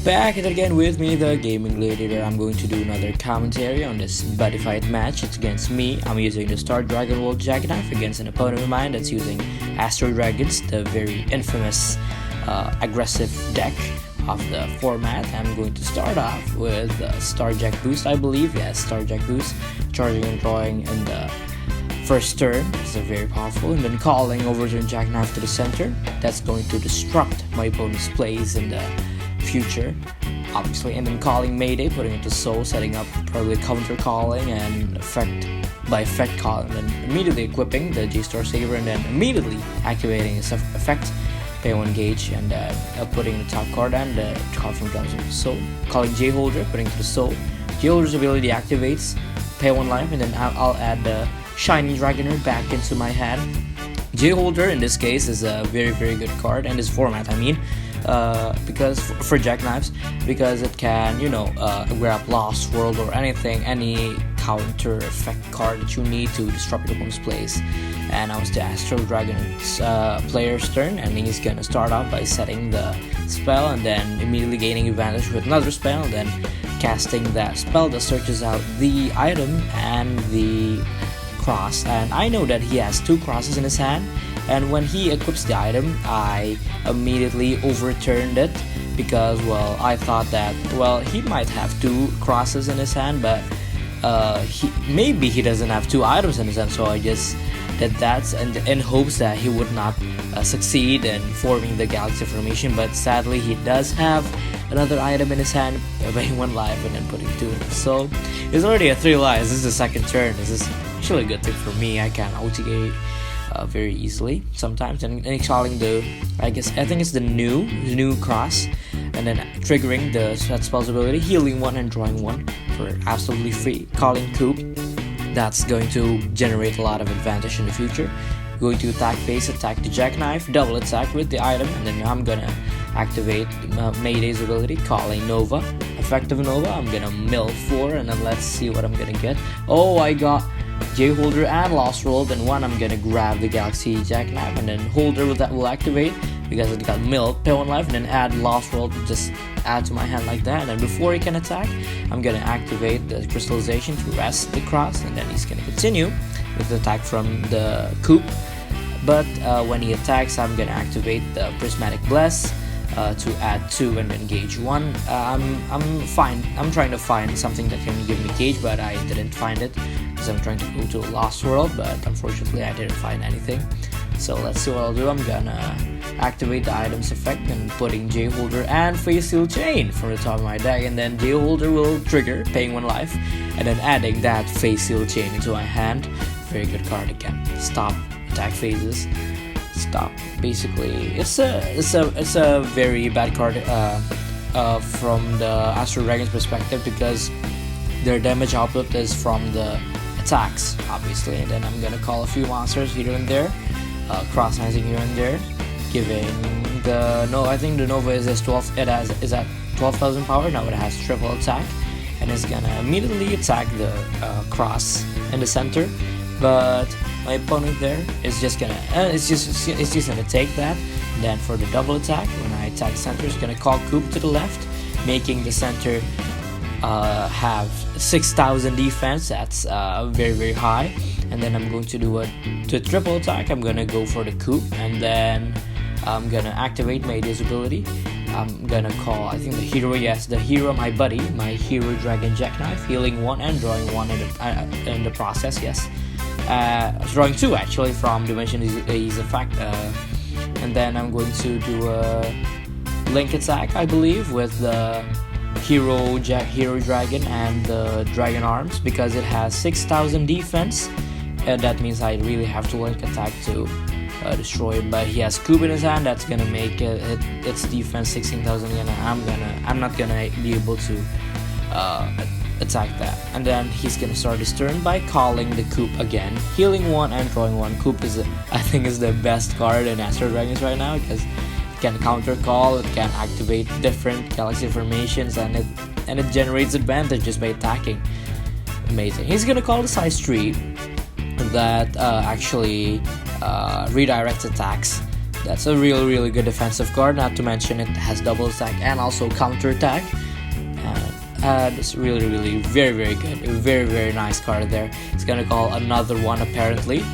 Back at it again with me, the gaming gladiator. I'm going to do another commentary on this Buddyfight match. It's against me. I'm using the Astrodragons World Jackknife against an opponent of mine that's using Astrodragons, the very infamous aggressive deck of the format. I'm going to start off with Starjack Boost, I believe. Yes, Starjack Boost, charging and drawing in the first turn. It's very powerful, and then calling Overturn Jackknife to the center. That's going to disrupt my opponent's plays in the future, obviously, and then calling Mayday, putting it to soul, setting up probably counter calling and effect calling, and then immediately equipping the J-Star Saber, and then immediately activating its effect, pay 1 gauge, and putting the top card and the card from Drums into soul, calling J-Holder, putting it to soul. J-Holder's ability activates, pay 1 life, and then I'll add the Shiny Dragoner back into my hand. J-Holder in this case is a very good card, and this format, I mean, because for Jackknives, because it can, grab Lost World or any counter effect card that you need to disrupt your opponent's plays. And now it's the Astrodragons player's turn, and he's gonna start off by setting the spell and then immediately gaining advantage with another spell, and then casting that spell that searches out the item and the cross. And I know that he has 2 crosses in his hand, and when he equips the item, I immediately overturned it because, well, I thought that, well, he might have 2 crosses in his hand, but maybe he doesn't have 2 items in his hand, so I just did that in hopes that he would not succeed in forming the galaxy formation. But sadly, he does have another item in his hand, paying 1 life and then putting 2 in. So it's already a 3 lives. This is the second turn. This is actually a good thing for me. I can OTA very easily sometimes, and installing the, I think it's the new cross, and then triggering the set spells ability, healing 1 and drawing 1 for absolutely free. Calling Coop, that's going to generate a lot of advantage in the future. Going to attack the Jackknife, double attack with the item, and then I'm gonna activate Mayday's ability, calling Nova, effective Nova. I'm gonna mill 4, and then let's see what I'm gonna get. Oh, I got J-Holder and Lost World, and one I'm gonna grab the Galaxy Jackknife, and then Holder will activate because it got milled, pay 1 life, and then add Lost World, just add to my hand like that. And before he can attack, I'm gonna activate the crystallization to rest the cross, and then he's gonna continue with the attack from the Coop. But when he attacks, I'm gonna activate the Prismatic Bless to add 2 and then gauge 1. I'm trying to find something that can give me gauge, but I didn't find it because I'm trying to go to Lost World, but unfortunately I didn't find anything. So let's see what I'll do. I'm gonna activate the item's effect and putting J-Holder and Face Seal Chain from the top of my deck, and then J-Holder will trigger, paying 1 life, and then adding that Face Seal Chain into my hand. Very good card again. Stop attack phases. Stop. Basically, it's a very bad card from the Astrodragons perspective, because their damage output is from the attacks, obviously. And then I'm gonna call a few monsters here and there, cross-sizing here and there, giving I think the Nova is at 12,000 power. Now it has triple attack, and it's gonna immediately attack the cross in the center. But my opponent there is just gonna it's just gonna take that. And then for the double attack, when I attack center, it's gonna call Coop to the left, making the center have 6,000 defense. That's very high. And then I'm going to do the triple attack. I'm gonna go for the Coop, and then I'm gonna activate Mayday's ability. I'm gonna call, I think, the hero. Yes, the hero, my buddy, my hero Dragon Jackknife, healing 1 and drawing 1 in the process. Yes, drawing 2 actually from Dimension Ease effect. And then I'm going to do a link attack, I believe, with the hero dragon and the dragon arms, because it has 6,000 defense, and that means I really have to link attack to destroy it. But he has Coop in his hand, that's gonna make its defense 16,000 again. I'm not gonna be able to attack that. And then he's gonna start his turn by calling the Coop again, healing 1 and drawing 1. Coop is I think is the best card in Astrodragons right now, because it can counter call, it can activate different galaxy formations, and it generates advantage just by attacking. Amazing. He's gonna call the size 3 that actually redirects attacks That's a really good defensive card. Not to mention it has double attack and also counter attack. It's really very good. Very nice card there. It's gonna call another one apparently.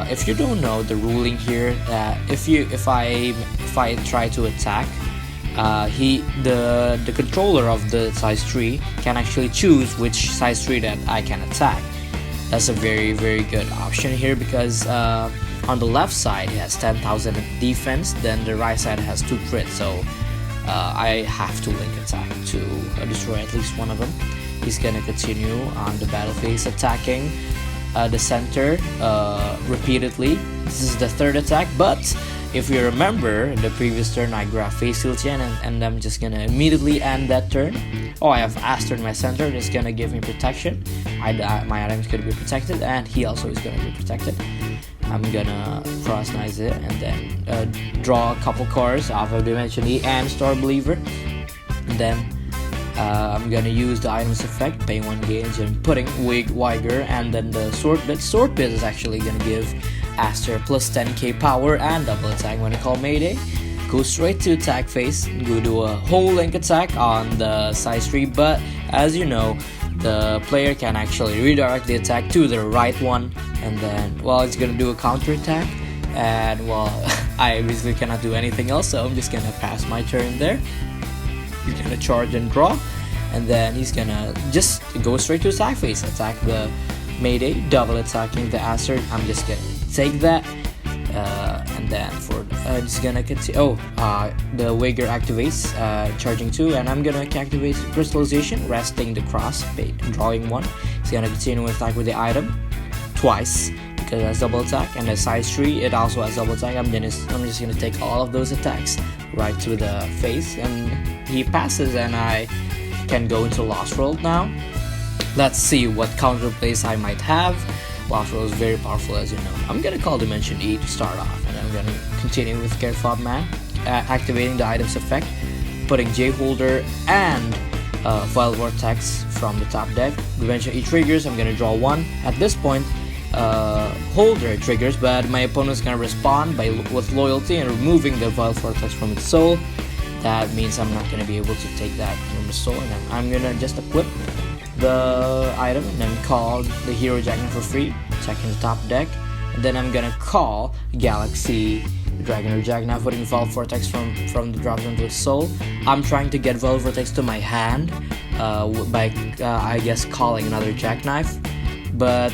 If you don't know the ruling here, if I try to attack, the controller of the size 3 can actually choose which size 3 that I can attack. That's a very good option here, because on the left side it has 10,000 defense, then the right side has 2 crits, so I have to link attack to destroy at least one of them. He's gonna continue on the battle phase, attacking the center repeatedly. This is the third attack, but if you remember the previous turn, I grabbed face heal Chen, and I'm just gonna immediately end that turn. Oh, I have Astor in my center. That's gonna give me protection. My item is gonna be protected, and he also is gonna be protected. I'm gonna cross nice it and then draw a couple cards off of Dimension E and Star Believer. And then I'm gonna use the items effect, paying 1 gauge and putting Wiger, and then the Sword Bit. Sword Bit is actually gonna give Aster plus 10k power and double attack when I call Mayday. Go straight to attack phase, go do a whole link attack on the size 3, but as you know, the player can actually redirect the attack to the right one, and then, well, it's gonna do a counter attack, and well, I basically cannot do anything else, so I'm just gonna pass my turn there. He's gonna charge and draw, and then he's gonna just go straight to attack phase, attack the Mayday, double attacking the Aster. I'm just gonna take that, and then for just gonna continue. The Wager activates, charging 2, and I'm gonna activate crystallization, resting the cross, drawing 1. He's gonna continue to attack with the item twice because it has double attack, and the size 3 it also has double attack. I'm just gonna take all of those attacks right to the face, and he passes, and I can go into Lost World now. Let's see what counterplays I might have. Lost World is very powerful, as you know. I'm gonna call Dimension E to start off, and I'm gonna continue with Care Fob Man, activating the items effect, putting J Holder and Vile Vortex from the top deck. Dimension E triggers. I'm gonna draw 1. At this point, Holder triggers, but my opponent's gonna respond with Loyalty and removing the Vile Vortex from its soul. That means I'm not gonna be able to take that from the soul, and I'm gonna just equip the item and then call the hero Jackknife for free, checking the top deck, and then I'm gonna call Galaxy Dragon or Jackknife, putting Vile Vortex from the drop zone to its soul. I'm trying to get Vile Vortex to my hand by I guess calling another Jackknife, but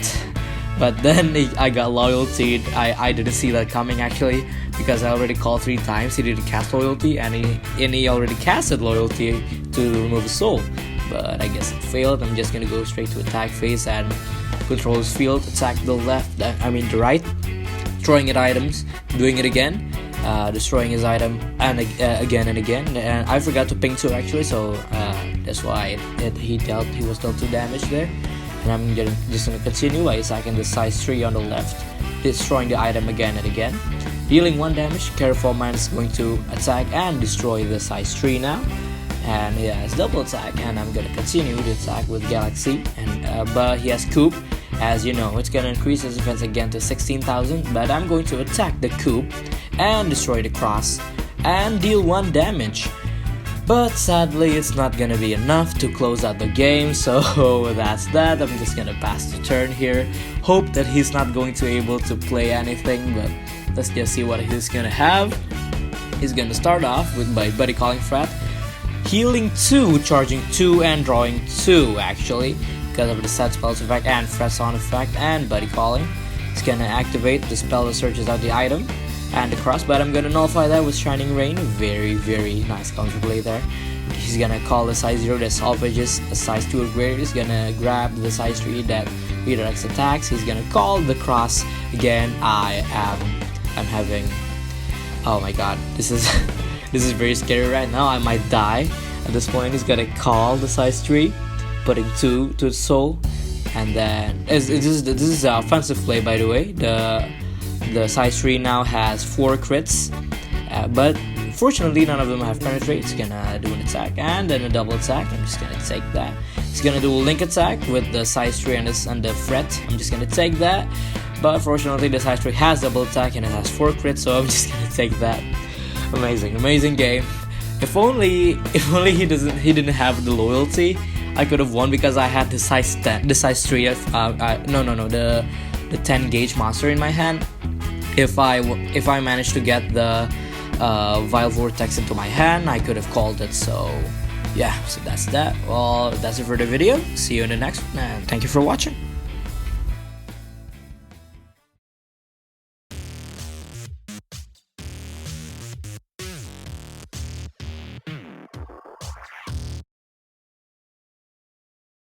then I got Loyalty. I didn't see that coming actually, because I already called 3 times. He didn't cast Loyalty, and he already casted Loyalty to remove a soul, but I guess it failed. I'm just gonna go straight to attack phase and control his field, attack the the right, destroying his items, doing it again, destroying his item, and again and again. And I forgot to ping 2 actually, so that's why he was dealt 2 damage there. And I'm just gonna continue by attacking the size 3 on the left, destroying the item again and again, dealing 1 damage. Care Fob Man is going to attack and destroy the size 3 now. And he has double attack, and I'm gonna continue to attack with Galaxy, and but he has Coop. As you know, it's gonna increase his defense again to 16,000, but I'm going to attack the Coop and destroy the cross and deal 1 damage. But sadly, it's not gonna be enough to close out the game, so that's that. I'm just gonna pass the turn here. Hope that he's not going to be able to play anything, but let's just see what he's gonna have. He's gonna start off by Buddy Calling Frat, healing 2, charging 2, and drawing 2 actually, because of the set spells effect and Fret sound effect and Buddy Calling. He's gonna activate the spell that searches out the item and the cross, but I'm gonna nullify that with Shining Rain. Very nice counterplay there. He's gonna call the size 0 that salvages a size 2 or greater. He's gonna grab the size 3 that redirects attacks. He's gonna call the cross again. I'm having, oh my god, this is this is very scary right now. I might die at this point. He's gonna call the size 3, putting 2 to its soul, and then this is an offensive play, by the way. The size 3 now has 4 crits, but fortunately none of them have penetrate. It's gonna do an attack and then a double attack. I'm just gonna take that. It's gonna do a link attack with the size 3 and the Fret. I'm just gonna take that. But fortunately, the size 3 has double attack and it has 4 crits, so I'm just gonna take that. Amazing game. If only he didn't have the loyalty, I could have won because I had the size 10, the size 3 of the 10 gauge monster in my hand. If I managed to get the Vile Vortex into my hand, I could have called it. So yeah, so that's that. Well, that's it for the video. See you in the next one, and thank you for watching.